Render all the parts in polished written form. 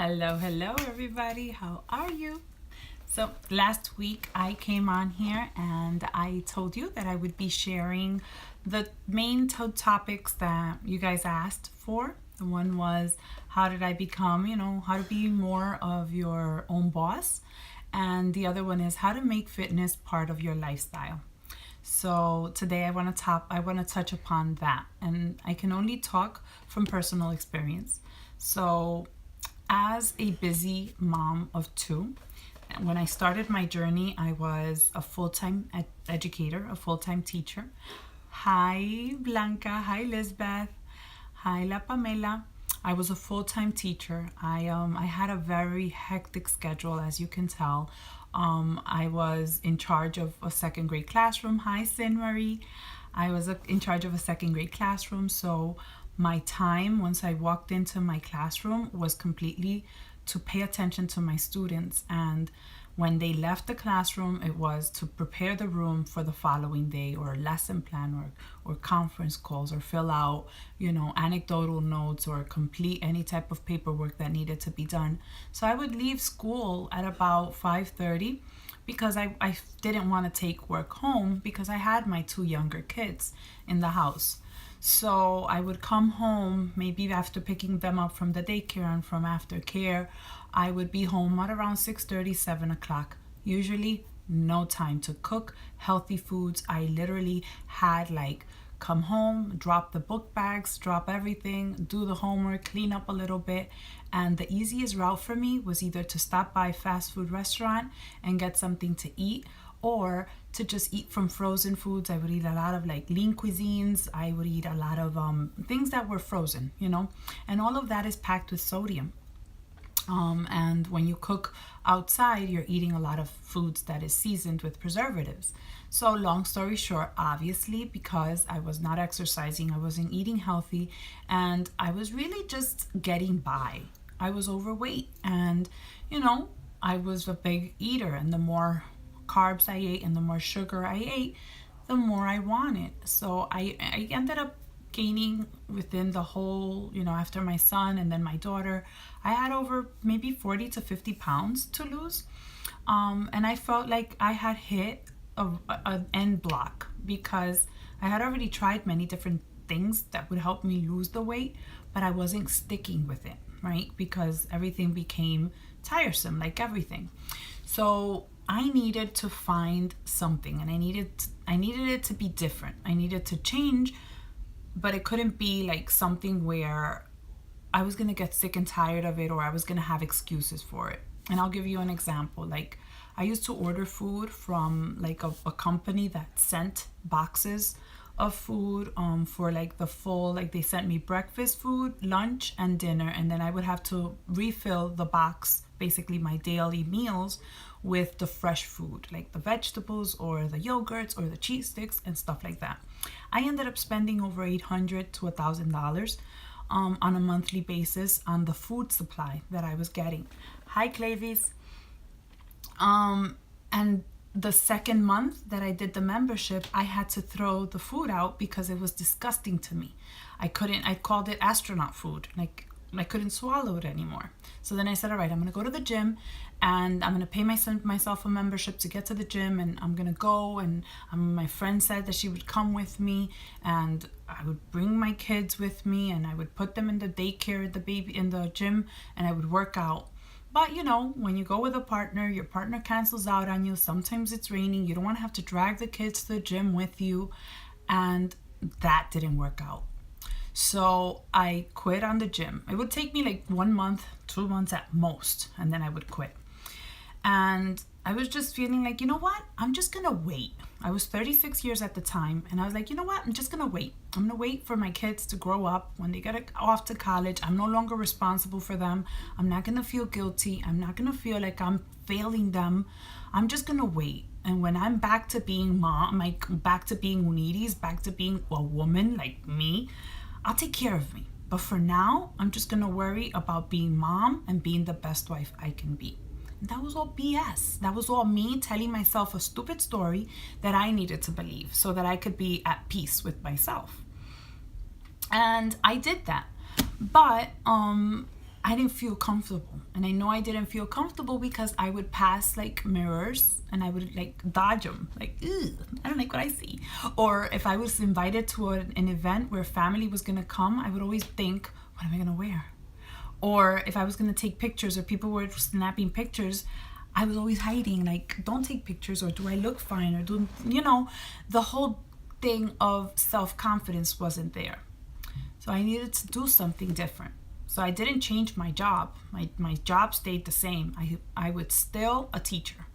Hello, everybody. How are you? So, last week I came on here and I told you that I would be sharing the main two topics that you guys asked for. The one was how did I become, how to be more of your own boss. And the other one is how to make fitness part of your lifestyle. So today I want to touch upon that, and I can only talk from personal experience. So as a busy mom of two, when I started my journey, I was a full-time educator, a full-time teacher. Hi Blanca, hi Lisbeth, hi La Pamela. I was a full-time teacher. I had a very hectic schedule, as you can tell. I was in charge of a second grade classroom. Hi Sin Marie. I was in charge of a second grade classroom, so my time once I walked into my classroom was completely to pay attention to my students, and when they left the classroom it was to prepare the room for the following day, or lesson plan, or conference calls, or fill out anecdotal notes, or complete any type of paperwork that needed to be done. So I would leave school at about 5:30 because I didn't want to take work home because I had my two younger kids in the house. So I would come home maybe after picking them up from the daycare and from aftercare. I would be home at around 6:30, 7 o'clock. Usually no time to cook healthy foods. I literally had like come home, drop the book bags, drop everything, do the homework, clean up a little bit. And the easiest route for me was either to stop by a fast food restaurant and get something to eat, or to just eat from frozen foods. I would eat a lot of like lean cuisines. I would eat a lot of things that were frozen, and all of that is packed with sodium. And when you cook outside, you're eating a lot of foods that is seasoned with preservatives. So long story short, obviously, because I was not exercising, I wasn't eating healthy, and I was really just getting by. I was overweight, and I was a big eater, and the more carbs I ate and the more sugar I ate, the more I wanted. So I ended up gaining within the whole, after my son and then my daughter, I had over maybe 40 to 50 pounds to lose. And I felt like I had hit an end block because I had already tried many different things that would help me lose the weight, but I wasn't sticking with it, right? Because everything became tiresome, like everything. So I needed to find something, and I needed it to be different. I needed to change, but it couldn't be like something where I was going to get sick and tired of it, or I was going to have excuses for it. And I'll give you an example. Like, I used to order food from like a company that sent boxes of food for like the full, like they sent me breakfast food, lunch, and dinner, and then I would have to refill the box, basically my daily meals, with the fresh food, like the vegetables or the yogurts or the cheese sticks and stuff like that. I ended up spending over $800 to $1,000 on a monthly basis on the food supply that I was getting. Hi Clavis. And the second month that I did the membership, I had to throw the food out because it was disgusting to me. I called it astronaut food. Like, I couldn't swallow it anymore. So then I said, all right, I'm going to go to the gym, and I'm going to pay myself a membership to get to the gym, and I'm going to go. And my friend said that she would come with me, and I would bring my kids with me, and I would put them in the daycare, the baby in the gym, and I would work out. But when you go with a partner, your partner cancels out on you. Sometimes it's raining. You don't want to have to drag the kids to the gym with you. And that didn't work out. So I quit on the gym. It would take me like 1 month, 2 months at most, and then I would quit. And I was just feeling like, what? I'm just going to wait. I was 36 years at the time, and I was like, what? I'm just going to wait. I'm going to wait for my kids to grow up. When they get off to college, I'm no longer responsible for them. I'm not going to feel guilty. I'm not going to feel like I'm failing them. I'm just going to wait. And when I'm back to being mom, like back to being Unides, back to being a woman like me, I'll take care of me. But for now, I'm just going to worry about being mom and being the best wife I can be. And that was all BS. That was all me telling myself a stupid story that I needed to believe so that I could be at peace with myself. And I did that. But I didn't feel comfortable. And I know I didn't feel comfortable because I would pass like mirrors and I would like dodge them. Like, ew, I don't like what I see. Or if I was invited to an event where family was going to come, I would always think, what am I going to wear? Or if I was going to take pictures or people were snapping pictures, I was always hiding, like, don't take pictures, or do I look fine, or do, the whole thing of self-confidence wasn't there. So I needed to do something different. So I didn't change my job. My job stayed the same. I was still a teacher.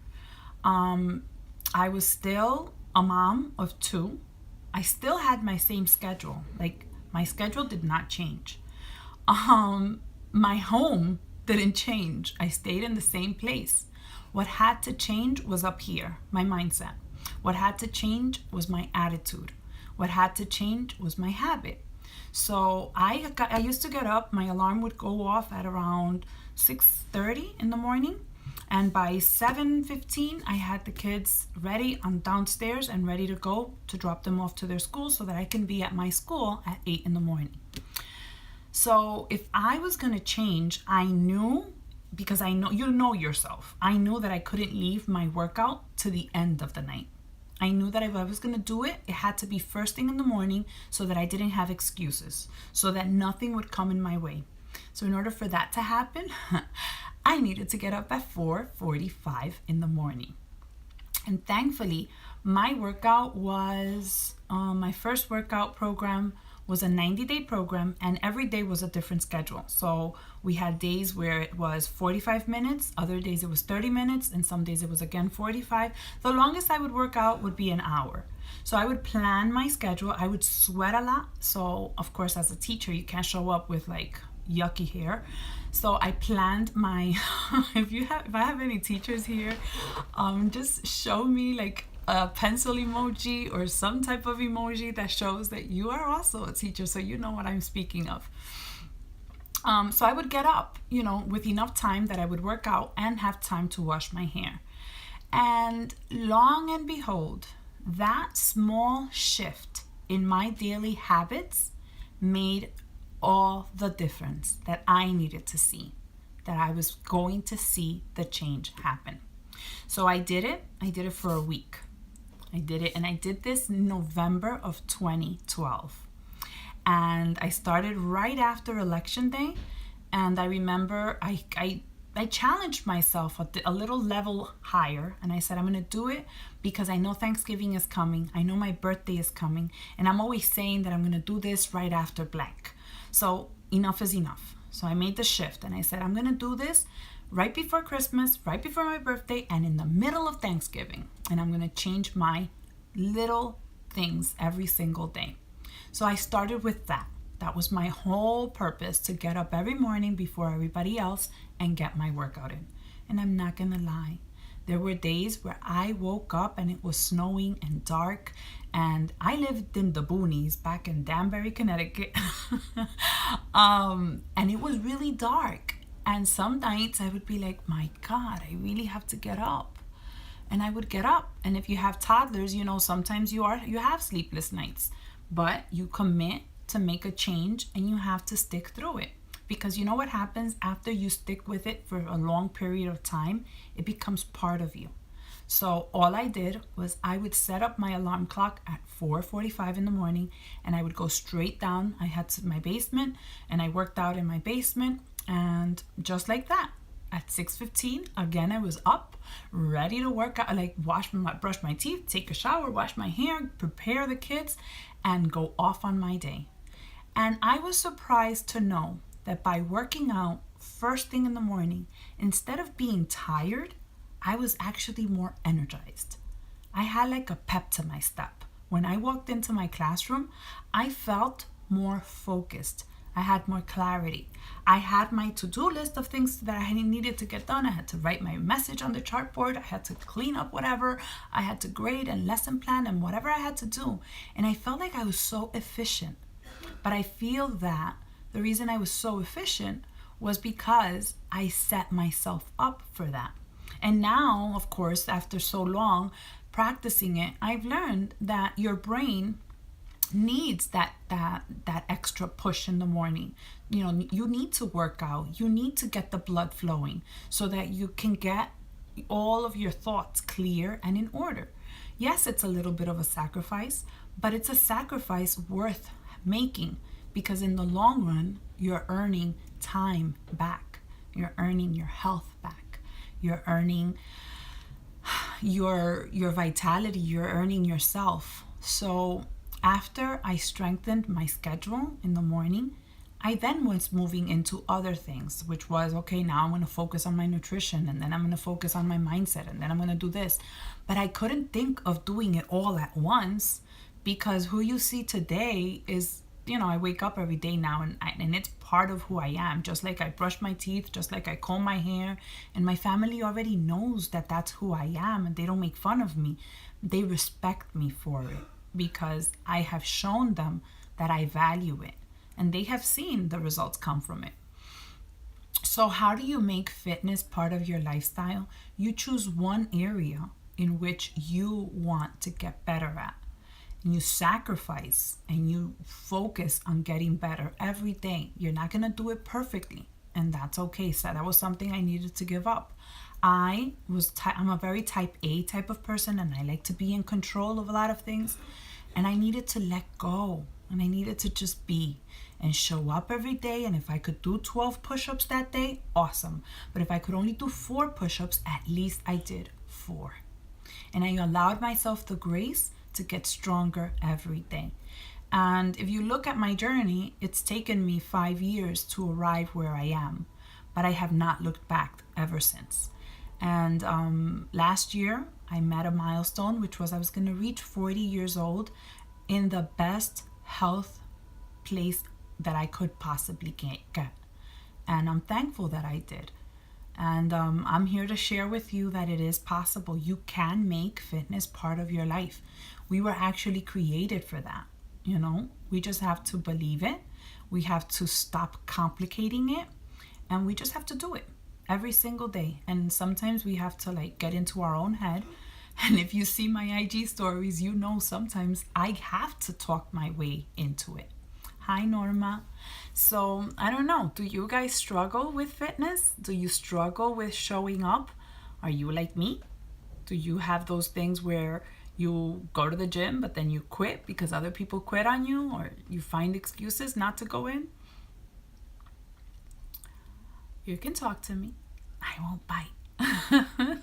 I was still a mom of 2. I still had my same schedule. Like, my schedule did not change. My home didn't change. I stayed in the same place. What had to change was up here, my mindset. What had to change was my attitude. What had to change was my habit. So I used to get up, my alarm would go off at around 6:30 in the morning. And by 7:15, I had the kids ready on downstairs and ready to go to drop them off to their school so that I can be at my school at 8 in the morning. So if I was going to change, I knew, because I know, you know yourself, I knew that I couldn't leave my workout to the end of the night. I knew that if I was going to do it, it had to be first thing in the morning so that I didn't have excuses, so that nothing would come in my way. So in order for that to happen, I needed to get up at 4:45 in the morning. And thankfully, my workout was, my first workout program was a 90-day program, and every day was a different schedule. So we had days where it was 45 minutes, other days it was 30 minutes, and some days it was again 45. The longest I would work out would be an hour. So I would plan my schedule. I would sweat a lot. So of course, as a teacher, you can't show up with like yucky hair. So I planned my, if I have any teachers here, just show me like a pencil emoji or some type of emoji that shows that you are also a teacher, so you know what I'm speaking of. So I would get up, with enough time that I would work out and have time to wash my hair. And long and behold, that small shift in my daily habits made all the difference that I needed to see, that I was going to see the change happen. So I did it. I did it for a week. I did it, and I did this in November of 2012. And I started right after Election Day. And I remember I challenged myself a little level higher. And I said, I'm going to do it because I know Thanksgiving is coming. I know my birthday is coming. And I'm always saying that I'm going to do this right after blank. So enough is enough. So I made the shift and I said, I'm going to do this right before Christmas, right before my birthday, and in the middle of Thanksgiving. And I'm going to change my little things every single day. So I started with that. That was my whole purpose, to get up every morning before everybody else and get my workout in. And I'm not going to lie. There were days where I woke up and it was snowing and dark, and I lived in the boonies back in Danbury, Connecticut. And it was really dark. And some nights I would be like, my God, I really have to get up. And I would get up. And if you have toddlers, sometimes you have sleepless nights. But you commit to make a change and you have to stick through it. Because you know what happens after you stick with it for a long period of time? It becomes part of you. So all I did was I would set up my alarm clock at 4:45 in the morning, and I would go straight down. I had my basement, and I worked out in my basement. And just like that, at 6:15, again, I was up, ready to work out, like brush my teeth, take a shower, wash my hair, prepare the kids, and go off on my day. And I was surprised to know that by working out first thing in the morning, instead of being tired, I was actually more energized. I had like a pep to my step. When I walked into my classroom, I felt more focused. I had more clarity. I had my to-do list of things that I needed to get done. I had to write my message on the chartboard. I had to clean up whatever. I had to grade and lesson plan and whatever I had to do. And I felt like I was so efficient. But I feel that the reason I was so efficient was because I set myself up for that. And now, of course, after so long practicing it, I've learned that your brain needs that extra push in the morning. you need to work out. You need to get the blood flowing so that you can get all of your thoughts clear and in order. Yes, it's a little bit of a sacrifice, but it's a sacrifice worth making, because in the long run, you're earning time back. You're earning your health back. You're earning your vitality. You're earning yourself. So after I strengthened my schedule in the morning, I then was moving into other things, which was, okay, now I'm going to focus on my nutrition, and then I'm going to focus on my mindset, and then I'm going to do this. But I couldn't think of doing it all at once, because who you see today is, I wake up every day now, and it's part of who I am. Just like I brush my teeth, just like I comb my hair, and my family already knows that that's who I am, and they don't make fun of me. They respect me for it, because I have shown them that I value it, and they have seen the results come from it. So how do you make fitness part of your lifestyle? You choose one area in which you want to get better at, and you sacrifice and you focus on getting better every day. You're not going to do it perfectly, and that's okay. So that was something I needed to give up. I'm a very type A type of person, and I like to be in control of a lot of things, and I needed to let go, and I needed to just be and show up every day. And if I could do 12 push-ups that day, awesome. But if I could only do 4 push-ups, at least I did 4. And I allowed myself the grace to get stronger every day. And if you look at my journey, it's taken me 5 years to arrive where I am, but I have not looked back ever since. And last year, I met a milestone, which was I was going to reach 40 years old in the best health place that I could possibly get. And I'm thankful that I did. And I'm here to share with you that it is possible. You can make fitness part of your life. We were actually created for that. We just have to believe it. We have to stop complicating it. And we just have to do it every single day. And sometimes we have to get into our own head. And if you see my IG stories, sometimes I have to talk my way into it. Hi, Norma. So I don't know. Do you guys struggle with fitness? Do you struggle with showing up? Are you like me? Do you have those things where you go to the gym, but then you quit because other people quit on you, or you find excuses not to go in? You can talk to me. I won't bite.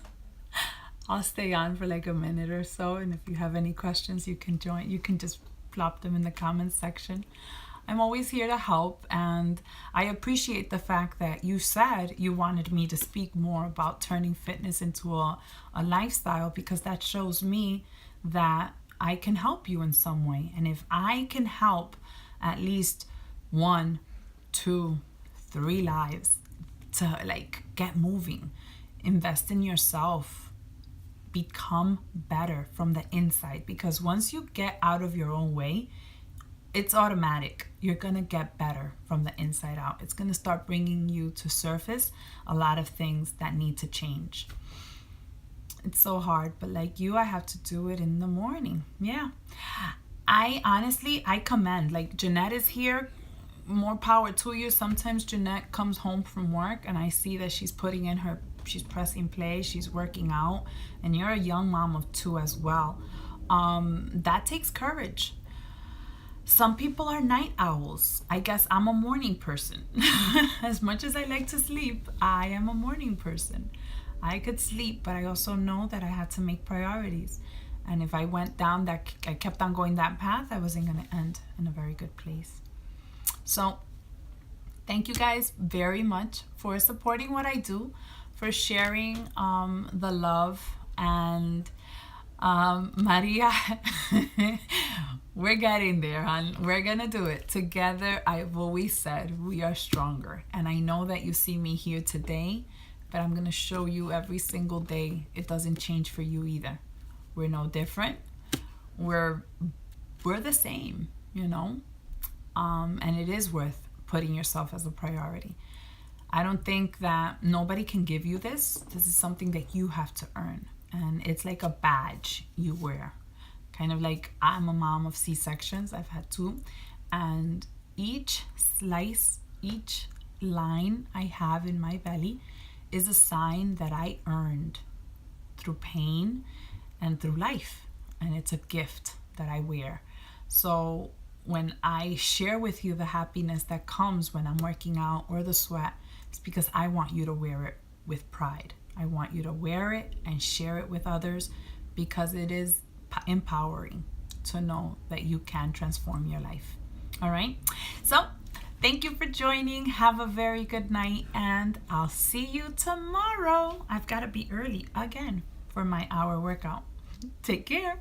I'll stay on for a minute or so. And if you have any questions, you can join. You can just plop them in the comments section. I'm always here to help, and I appreciate the fact that you said you wanted me to speak more about turning fitness into a lifestyle, because that shows me that I can help you in some way. And if I can help at least 1, 2, 3 lives to get moving, invest in yourself, become better from the inside, because once you get out of your own way, it's automatic. You're going to get better from the inside out. It's going to start bringing you to surface a lot of things that need to change. It's so hard, but I have to do it in the morning. Yeah. I commend, Jeanette is here. More power to you. Sometimes Jeanette comes home from work and I see that she's she's pressing play, she's working out, and you're a young mom of 2 as well. That takes courage. Some people are night owls. I guess I'm a morning person. As much as I like to sleep, I am a morning person. I could sleep, but I also know that I had to make priorities. And if I went down I kept on going that path, I wasn't going to end in a very good place. So thank you guys very much for supporting what I do, for sharing the love. And Maria, we're getting there, hon. We're gonna do it together. I've always said we are stronger, and I know that you see me here today, but I'm gonna show you every single day it doesn't change for you either. We're no different. We're the same, and it is worth putting yourself as a priority. I don't think that nobody can give you this. This is something that you have to earn. And it's like a badge you wear. Kind of like, I'm a mom of C-sections. I've had 2. And each slice each line I have in my belly is a sign that I earned through pain and through life. And it's a gift that I wear. So when I share with you the happiness that comes when I'm working out or the sweat, it's because I want you to wear it with pride. I want you to wear it and share it with others because it is empowering to know that you can transform your life. All right? So thank you for joining. Have a very good night, and I'll see you tomorrow. I've got to be early again for my hour workout. Take care.